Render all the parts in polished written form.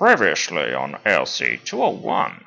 Previously on ALC201.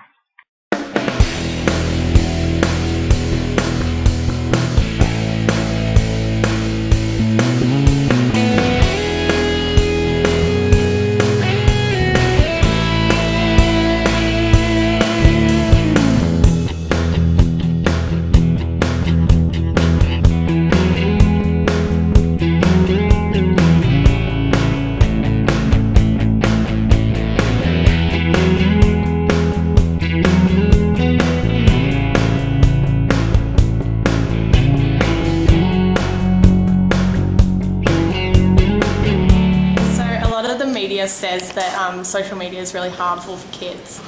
Says that social media is really harmful for kids,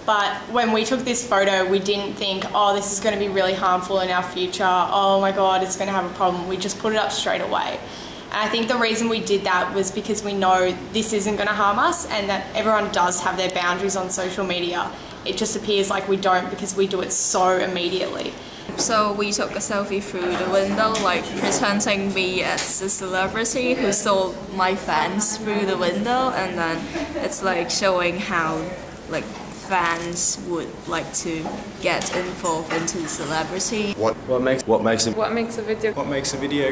but when we took this photo we didn't think, oh, this is going to be really harmful in our future, oh my god, it's going to have a problem. We just put it up straight away, and I think the reason we did that was because we know this isn't going to harm us and that everyone does have their boundaries on social media. It just appears like we don't because we do it so immediately. So we took a selfie through the window, like pretending me as a celebrity who saw my fans through the window, and then it's like showing how like fans would like to get involved into the celebrity. What makes a video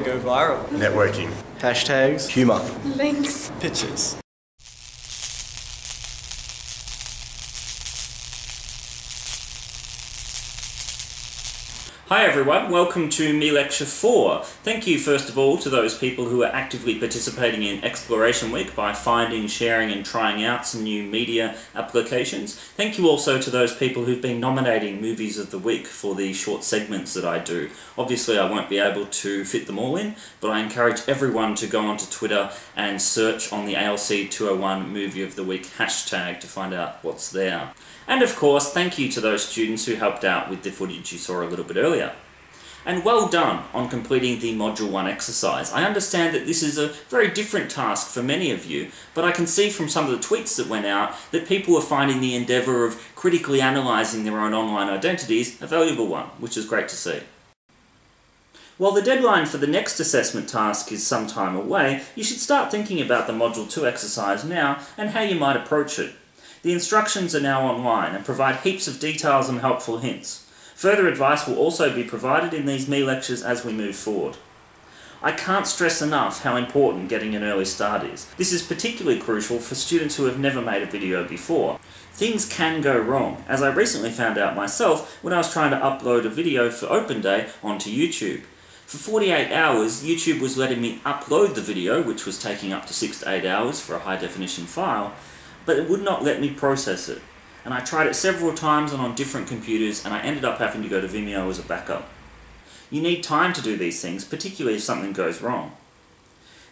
go viral? Networking. Hashtags. Humor. Links. Pictures. Hi everyone, welcome to meLecture 4. Thank you first of all to those people who are actively participating in Exploration Week by finding, sharing and trying out some new media applications. Thank you also to those people who've been nominating Movies of the Week for the short segments that I do. Obviously I won't be able to fit them all in, but I encourage everyone to go onto Twitter and search on the ALC201 Movie of the Week hashtag to find out what's there. And of course, thank you to those students who helped out with the footage you saw a little bit earlier. And well done on completing the Module 1 exercise. I understand that this is a very different task for many of you, but I can see from some of the tweets that went out that people are finding the endeavour of critically analysing their own online identities a valuable one, which is great to see. While the deadline for the next assessment task is some time away, you should start thinking about the Module 2 exercise now and how you might approach it. The instructions are now online and provide heaps of details and helpful hints. Further advice will also be provided in these meLectures as we move forward. I can't stress enough how important getting an early start is. This is particularly crucial for students who have never made a video before. Things can go wrong, as I recently found out myself when I was trying to upload a video for Open Day onto YouTube. For 48 hours, YouTube was letting me upload the video, which was taking up to 6 to 8 hours for a high definition file, but it would not let me process it. And I tried it several times and on different computers, and I ended up having to go to Vimeo as a backup. You need time to do these things, particularly if something goes wrong.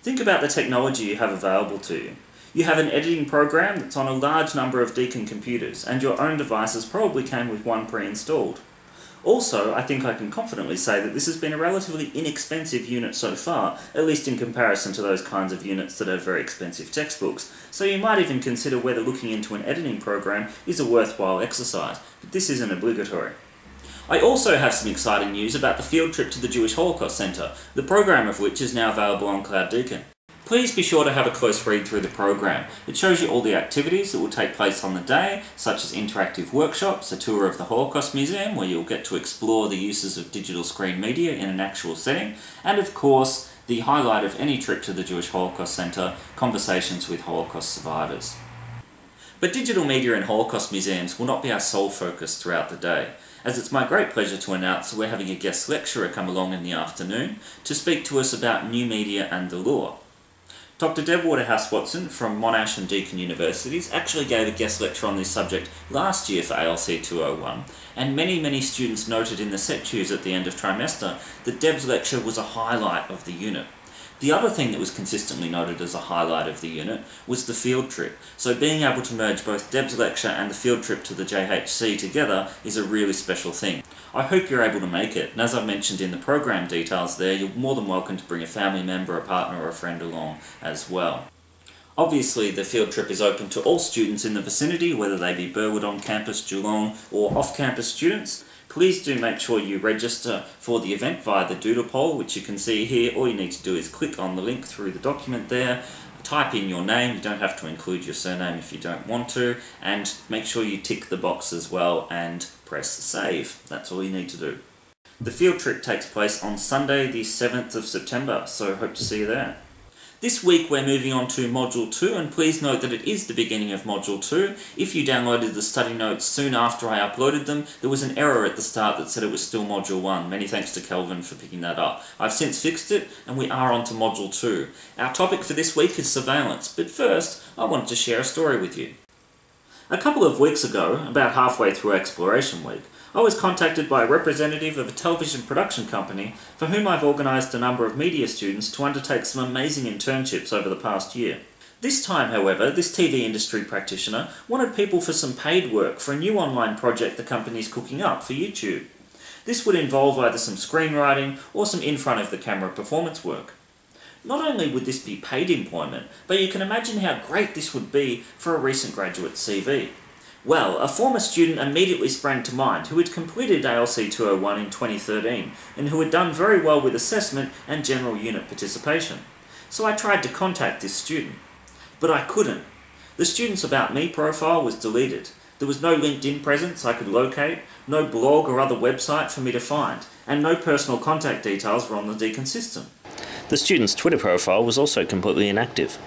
Think about the technology you have available to you. You have an editing program that's on a large number of Deakin computers, and your own devices probably came with one pre-installed. Also, I think I can confidently say that this has been a relatively inexpensive unit so far, at least in comparison to those kinds of units that have very expensive textbooks, so you might even consider whether looking into an editing program is a worthwhile exercise, but this isn't obligatory. I also have some exciting news about the field trip to the Jewish Holocaust Centre, the program of which is now available on Cloud Deakin. Please be sure to have a close read through the program. It shows you all the activities that will take place on the day, such as interactive workshops, a tour of the Holocaust Museum where you'll get to explore the uses of digital screen media in an actual setting, and of course, the highlight of any trip to the Jewish Holocaust Centre, conversations with Holocaust survivors. But digital media in Holocaust museums will not be our sole focus throughout the day, as it's my great pleasure to announce that we're having a guest lecturer come along in the afternoon to speak to us about new media and the law. Dr. Deb Waterhouse-Watson from Monash and Deakin Universities actually gave a guest lecture on this subject last year for ALC201, and many students noted in the set cues at the end of trimester that Deb's lecture was a highlight of the unit. The other thing that was consistently noted as a highlight of the unit was the field trip, so being able to merge both Deb's lecture and the field trip to the JHC together is a really special thing. I hope you're able to make it, and as I've mentioned in the program details there, you're more than welcome to bring a family member, a partner or a friend along as well. Obviously the field trip is open to all students in the vicinity, whether they be Burwood on campus, Geelong or off-campus students. Please do make sure you register for the event via the doodle poll, which you can see here. All you need to do is click on the link through the document there, Type in your name, you don't have to include your surname if you don't want to, and make sure you tick the box as well and press save. That's all you need to do. The field trip takes place on Sunday the 7th of September, so hope to see you there. This week we're moving on to Module 2, and please note that it is the beginning of Module 2. If you downloaded the study notes soon after I uploaded them, there was an error at the start that said it was still Module 1. Many thanks to Kelvin for picking that up. I've since fixed it, and we are on to Module 2. Our topic for this week is surveillance, but first I wanted to share a story with you. A couple of weeks ago, about halfway through Exploration Week, I was contacted by a representative of a television production company for whom I've organised a number of media students to undertake some amazing internships over the past year. This time, however, this TV industry practitioner wanted people for some paid work for a new online project the company's cooking up for YouTube. This would involve either some screenwriting or some in-front-of-the-camera performance work. Not only would this be paid employment, but you can imagine how great this would be for a recent graduate CV. Well, a former student immediately sprang to mind who had completed ALC201 in 2013 and who had done very well with assessment and general unit participation. So I tried to contact this student. But I couldn't. The student's About Me profile was deleted. There was no LinkedIn presence I could locate, no blog or other website for me to find, and no personal contact details were on the Deakin system. The student's Twitter profile was also completely inactive.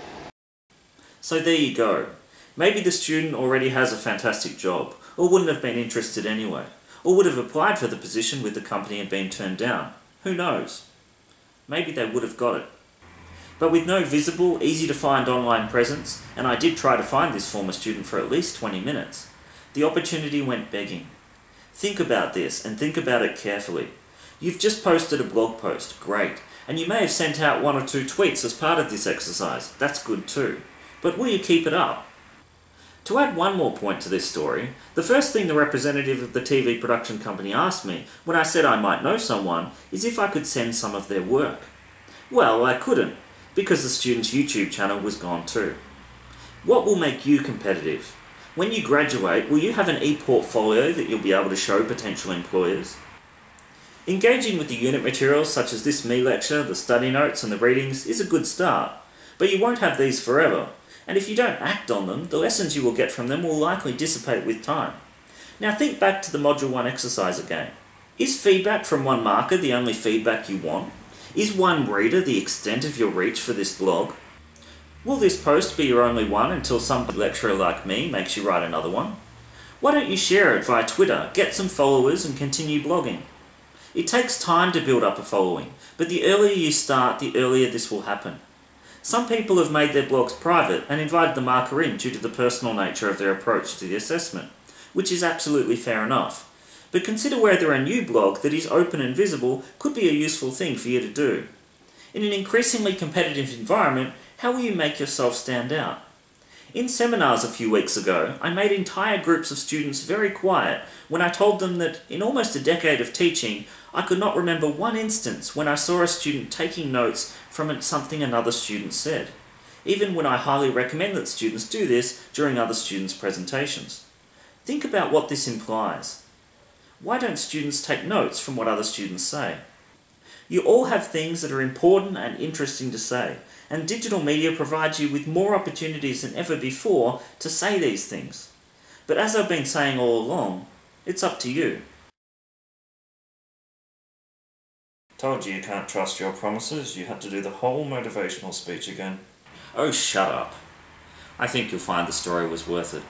So there you go. Maybe the student already has a fantastic job, or wouldn't have been interested anyway, or would have applied for the position with the company and been turned down. Who knows? Maybe they would have got it. But with no visible, easy-to-find online presence, and I did try to find this former student for at least 20 minutes, the opportunity went begging. Think about this, and think about it carefully. You've just posted a blog post, great, and you may have sent out 1 or 2 tweets as part of this exercise, that's good too. But will you keep it up? To add one more point to this story, the first thing the representative of the TV production company asked me when I said I might know someone is if I could send some of their work. Well, I couldn't, because the student's YouTube channel was gone too. What will make you competitive? When you graduate, will you have an e-portfolio that you'll be able to show potential employers? Engaging with the unit materials such as this meLecture, the study notes and the readings is a good start, but you won't have these forever. And if you don't act on them, the lessons you will get from them will likely dissipate with time. Now think back to the Module 1 exercise again. Is feedback from one marker the only feedback you want? Is one reader the extent of your reach for this blog? Will this post be your only one until some lecturer like me makes you write another one? Why don't you share it via Twitter, get some followers and continue blogging? It takes time to build up a following, but the earlier you start, the earlier this will happen. Some people have made their blogs private and invited the marker in due to the personal nature of their approach to the assessment, which is absolutely fair enough. But consider whether a new blog that is open and visible could be a useful thing for you to do. In an increasingly competitive environment, how will you make yourself stand out? In seminars a few weeks ago, I made entire groups of students very quiet when I told them that in almost a decade of teaching, I could not remember one instance when I saw a student taking notes from something another student said, even when I highly recommend that students do this during other students' presentations. Think about what this implies. Why don't students take notes from what other students say? You all have things that are important and interesting to say, and digital media provides you with more opportunities than ever before to say these things. But as I've been saying all along, it's up to you. Told you can't trust your promises, you had to do the whole motivational speech again. Oh, shut up. I think you'll find the story was worth it.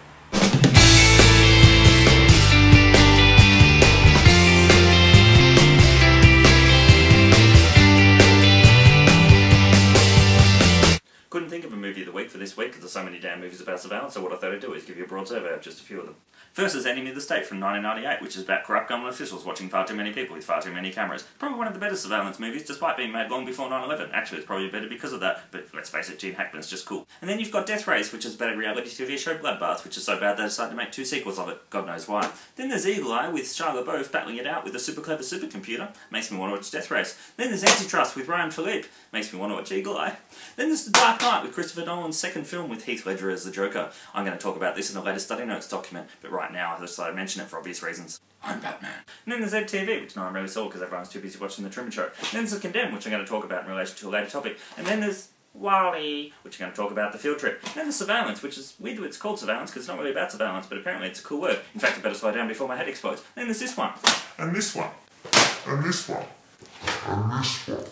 Couldn't think of a movie of the week for this week because there's so many damn movies about surveillance, so what I thought I'd do is give you a broad survey of just a few of them. First is Enemy of the State from 1998, which is about corrupt government officials watching far too many people with far too many cameras. Probably one of the better surveillance movies, despite being made long before 9/11. Actually, it's probably better because of that, but let's face it, Gene Hackman's just cool. And then you've got Death Race, which is about a reality TV show, Bloodbath, which is so bad they decided to make 2 sequels of it. God knows why. Then there's Eagle Eye, with Shia LaBeouf battling it out with a super clever supercomputer. Makes me want to watch Death Race. Then there's Antitrust with Ryan Philippe. Makes me want to watch Eagle Eye. Then there's The Dark Knight with Christopher Nolan's second film with Heath Ledger as the Joker. I'm going to talk about this in a later study notes document, but right now I decided to mention it for obvious reasons. I'm Batman. And then there's ZTV, which no one really saw because everyone's too busy watching The Truman Show. And then there's The Condemned, which I'm going to talk about in relation to a later topic. And then there's Wally, which are going to talk about the field trip. And then the surveillance, which is weird that it's called surveillance because it's not really about surveillance, but apparently it's a cool word. In fact, I better slow down before my head explodes. And then there's this one. And this one. And this one. And this one.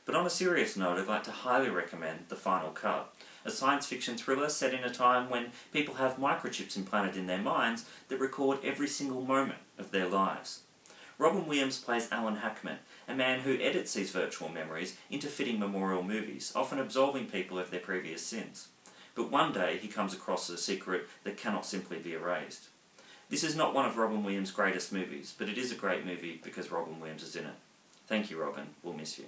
But on a serious note, I'd like to highly recommend The Final Cut, a science fiction thriller set in a time when people have microchips implanted in their minds that record every single moment of their lives. Robin Williams plays Alan Hackman, a man who edits these virtual memories into fitting memorial movies, often absolving people of their previous sins. But one day he comes across a secret that cannot simply be erased. This is not one of Robin Williams' greatest movies, but it is a great movie because Robin Williams is in it. Thank you, Robin. We'll miss you.